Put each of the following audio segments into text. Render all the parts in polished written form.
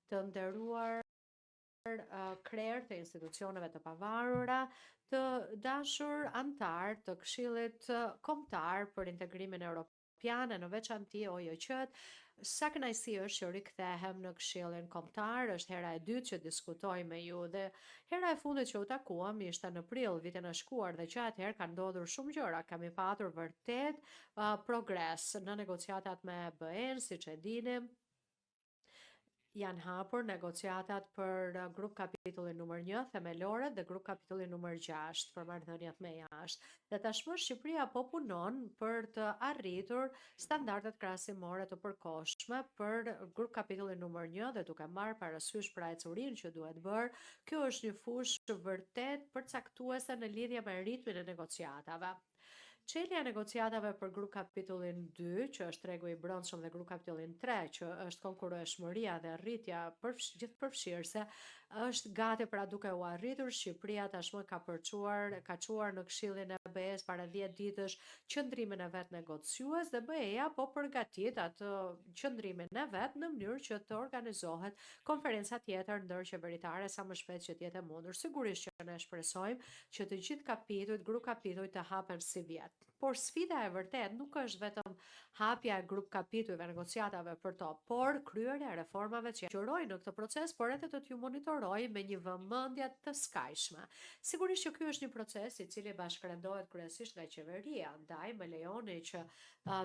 Të nderuar krerë të institucioneve të pavarura, të dashur antar të Këshillit Kombëtar për Integrimin Evropian, e në veçanti OJQ-t, sa kënaqësi është që rikthehem në Këshillin Kombëtar, është hera e dytë që diskutoj me ju dhe hera e fundit që u takuam ishte në prill vitin e shkuar dhe që atëherë kanë ndodhur shumë gjëra, kemi patur vërtet progres në negociatat me BE-n, siç e dini. Janë hapur negociatat për grup kapitullin numër 1 themelore dhe grup kapitullin numër 6 për marrëdhëniet me jashtë. Dhe tashmë Shqipëria po punon për të arritur standardet krahasimore të përkohshme për grup kapitullin numër 1 dhe duke marrë parasysh pra ecurinë që duhet bërë, kjo është një fushë vërtet përcaktuese në lidhje me ritmin e negociatave. Çelja e negociatave për grup kapitullin 2, që është tregu i brendshëm dhe grup kapitullin 3, që është konkurrueshmëria dhe rritja gjithëpërfshirëse, është gati pra duke u arritur. Shqipëria tashmë ka çuar në Këshillin e BE-s para 10 ditësh qëndrimin e vet negociues dhe BE-ja po përgatit atë qëndrimin e vet në mënyrë që të organizohet konferenca tjetër ndërqeveritare sa më shpejt që të jetë e mundur. Sigurisht që ne shpresojmë që të gjithë kapitujt, grup kapitujt të hapen si vjet. Por sfida e vërtet nuk është vetëm hapja e grup kapitujve negociatave për to, por kryerja e reformave që qërojnë në këtë proces, por edhe të t'ju monitoroj me një vëmendje të skajshme. Sigurisht që ky është një proces i cili bashkërendohet kryesisht nga qeveria, ndaj më lejoni që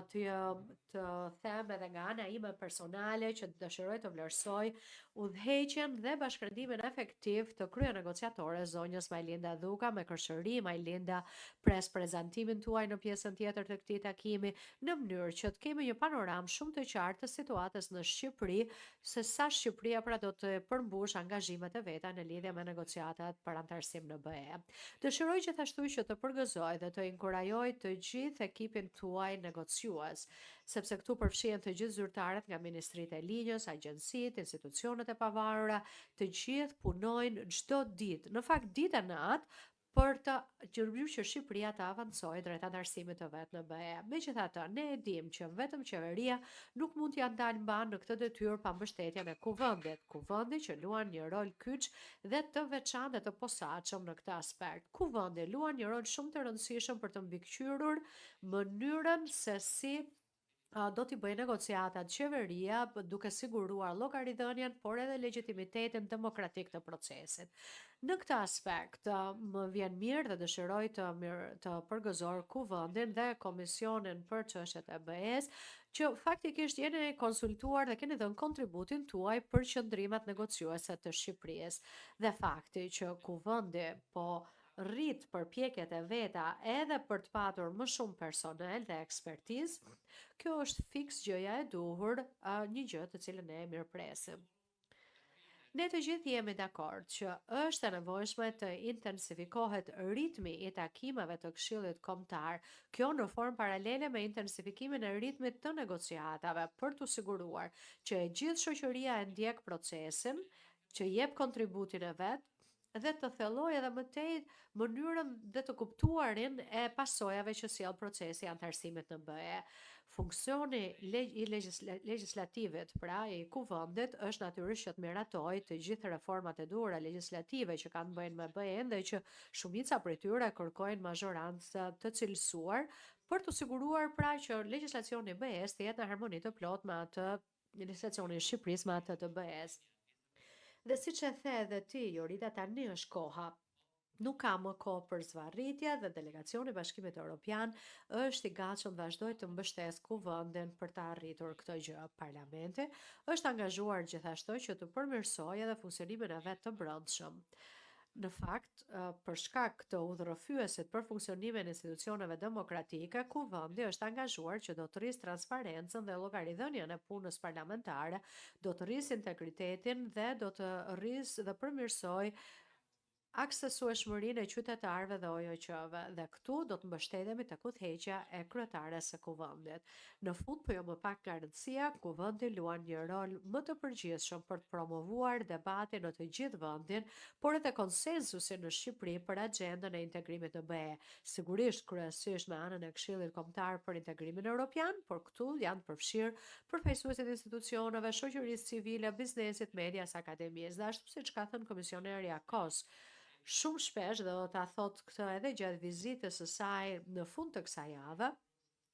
të them edhe nga ana ime personale që dëshiroj të vlerësoj udhëheqjen dhe bashkërendimin efektiv të krye negociatore zonjës Majlinda Dhuka me kërshëri. Majlinda, pres prezantimin tuaj në pjesën tjetër të këtij takimi në mënyrë që të kemi një panoramë shumë të qartë të situatës në Shqipëri, se sa Shqipëria pra do të përmbush angazhimet e veta në lidhje me negociatat për antarësim në BE. Dëshiroj gjithashtu që të përgëzoj dhe të inkurajoj të gjithë ekipin tuaj negociues, sepse këtu përfshihen të gjithë zyrtarët nga ministritë e linjës, agjencitë, institucionet e pavarura, të gjithë punojnë çdo ditë, në fakt ditë e natë, për të gjërmyrë që Shqipëria të avancojë drejt antarësimit të vet në BE. Megjithatë, ne e dimë që vetëm qeveria nuk mund t'ia ndalë mban në këtë detyrë pa mbështetjen e kuvendit. Kuvendi që luan një rol kyç dhe të veçantë dhe të posaçëm në këtë aspekt. Kuvendi luan një rol shumë të rëndësishëm për të mbikëqyrur mënyrën se si do t'i bëjë negociatat qeveria duke siguruar llogaridhënien, por edhe legitimitetin demokratik të procesit. Në këtë aspekt, më vjen mirë dhe dëshiroj të përgëzoj kuvendin dhe komisionin për çështjet e BE-s, që faktikisht jeni konsultuar dhe keni dhënë kontributin tuaj për qëndrimet negociuese të Shqipërisë. Dhe fakti që kuvendi po rrit përpjekjet e veta edhe për të patur më shumë personel dhe ekspertizë, kjo është fiks gjëja e duhur, një gjë të cilën ne e mirëpresim. Ne të gjithë jemi dakord që është e nevojshme të intensifikohet ritmi i takimeve të Këshillit Kombëtar, kjo në formë paralele me intensifikimin e ritmit të negociatave, për të siguruar që e gjithë shoqëria e ndjek procesin, që jep kontributin e vet dhe të thellojë edhe më tej mënyrën dhe të kuptuarin e pasojave që sjell procesi i antarësimit në BE. Funksioni i legjislativit, pra i kuvendit, është natyrisht që të miratojë të gjithë reformat e duhura legjislative që kanë bëjnë me BE-n dhe që shumica prej tyre kërkojnë mazhorancë të cilësuar për të siguruar pra që legjislacioni i BE-s të jetë në harmoni të plotë me atë legjislacionin e Shqipërisë me atë të BE-s. Dhe siç e the edhe ti, Jorita, tani është koha. Nuk ka më kohë për zvarritje dhe delegacioni i Bashkimit Evropian është i gatshëm vazhdojë të mbështesë kuvendin për të arritur këtë gjë. Parlamenti është angazhuar gjithashtu që të përmirësojë edhe funksionimin e vet të brendshëm. Në fakt, për shkak të udhërrëfyesit për funksionimin e institucioneve demokratike, kuvendi është angazhuar që do të rrisë transparencën dhe llogaridhënien e punës parlamentare, do të rrisë integritetin dhe do të rrisë dhe përmirësojë aksesueshmërinë e qytetarëve dhe OJQ-ve dhe këtu do të mbështetemi tek udhëheqja e kryetares së kuvendit. Në fund, po jo më pak nga rëndësia, kuvendi luan një rol më të përgjithshëm për të promovuar debatin në të gjithë vendin, por edhe konsensusin në Shqipëri për agjendën e integrimit në BE. Sigurisht kryesisht me anën e Këshillit Kombëtar për Integrimin Evropian, por këtu janë të përfshirë përfaqësuesit e institucioneve, shoqërisë civile, biznesit, medias, akademisë. Dhe ashtu siç ka thënë komisioneri Akos, shumë shpesh dhe do ta thot këtë edhe gjatë vizitës së saj në fund të kësaj jave,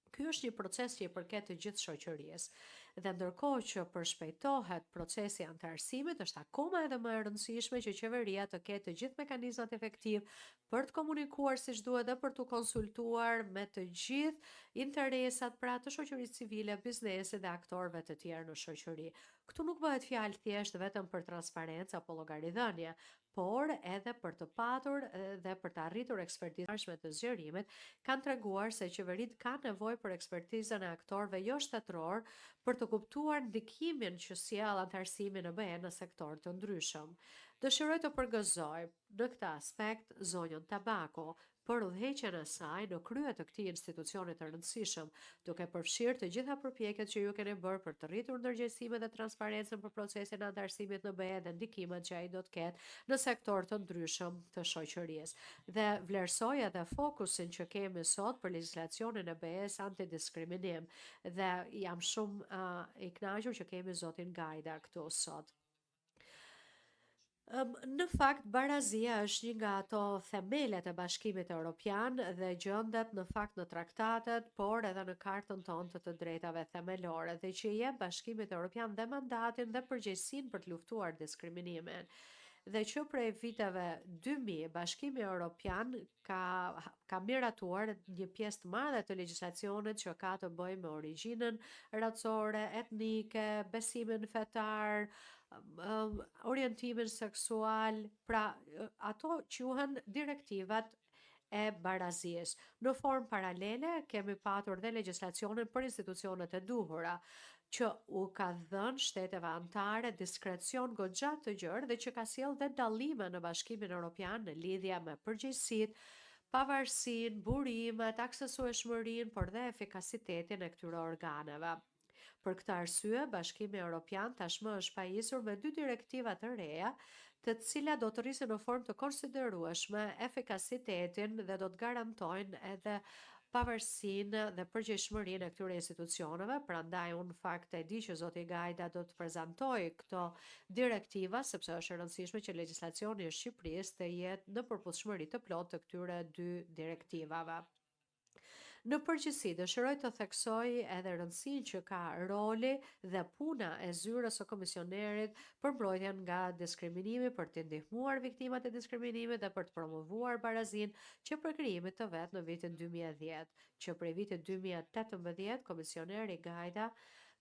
ky është një proces që i përket të gjithë shoqërisë. Dhe ndërkohë që përshpejtohet procesi i antarësimit, është akoma edhe më e rëndësishme që qeveria të ketë të gjithë mekanizmat efektiv për të komunikuar siç duhet dhe për të konsultuar me të gjithë interesat pra të shoqërisë civile, biznesit dhe aktorëve të tjerë në shoqëri. Këtu nuk bëhet fjalë thjesht vetëm për transparencë apo llogaridhënie, por edhe për të patur dhe për të arritur ekspertizë të zgjerimit, kanë treguar se qeveritë kanë nevojë për ekspertizën e aktorëve jo shtetëror për të kuptuar ndikimin që sjell antarësimi në BE në sektor të ndryshëm. Dëshiroj të përgëzoj në këtë aspekt zonjën Tabako për udhëheqjen e saj në krye të këtij institucioni të rëndësishëm, duke përfshirë të gjitha përpjekjet që ju keni bërë për të rritur ndërgjegjësimin dhe transparencën për procesin e antarësimit në BE dhe ndikimet që ai do të ketë në sektor të ndryshëm të shoqërisë. Dhe vlerësoj edhe fokusin që kemi sot për legjislacionin e BE-s antidiskriminim dhe jam shumë i kënaqur që kemi zotin Gajda këtu sot. Në fakt, barazia është një nga ato themelet e Bashkimit Evropian dhe gjendet në fakt në traktatet, por edhe në kartën tonë të drejtave themelore dhe që i jep Bashkimit Evropian dhe mandatin dhe përgjegjësinë për të luftuar diskriminimin. Dhe që prej viteve 2000, Bashkimi Evropian ka miratuar një pjesë të madhe të legjislacionit që ka të bëjë me origjinën racore, etnike, besimin fetar, orientimin seksual, pra ato quhen direktivat e barazisë. Në formë paralele kemi patur dhe legjislacionin për institucionet e duhura, që u ka dhënë shteteve anëtare diskrecion goxha të gjerë dhe që ka sjellë dhe dallime në Bashkimin Evropian në lidhje me përgjegjësitë, pavarësinë, burimet, aksesueshmërinë, por dhe efikasitetin e këtyre organeve. Për këtë arsye, Bashkimi Evropian tashmë është pajisur me 2 direktiva të reja, të cilat do të rrisin në formë të konsiderueshme efikasitetin dhe do të garantojnë edhe pavarësinë dhe përgjegjësinë e këtyre institucioneve, prandaj unë fakt e di që zoti Gajda do të prezantojë këto direktiva sepse është e rëndësishme që legjislacioni i Shqipërisë të jetë në përputhshmëri të plotë të këtyre 2 direktivave. Në përgjithësi, dëshiroj të theksoj edhe rëndësinë që ka roli dhe puna e zyrës së komisionerit për mbrojtjen nga diskriminimi, për të ndihmuar viktimat e diskriminimit dhe për të promovuar barazinë që për krijimin të vet në vitin 2010, që prej vitit 2018 komisioneri Gajda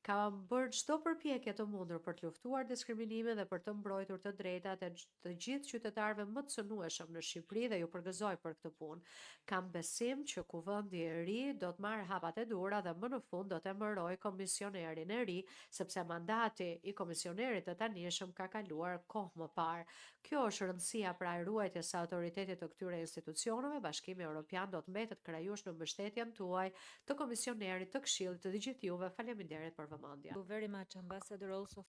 ka bërë çdo përpjekje të mundur për të luftuar diskriminimin dhe për të mbrojtur të drejtat e të gjithë qytetarëve më të cënueshëm në Shqipëri dhe ju përgëzoj për këtë punë. Kam besim që kuvendi i ri do të marrë hapat e duhura dhe më në fund do të emëroj komisionerin e ri, sepse mandati i komisionerit të tanishëm ka kaluar kohë më parë. Kjo është rëndësia pra e ruajtjes së autoritetit të këtyre institucioneve. Bashkimi Evropian do të mbetet krajush në mbështetjen tuaj, të komisionerit, të Këshillit, të gjithë juve. Faleminderit për vëmendjen. Very much, Ambassador, also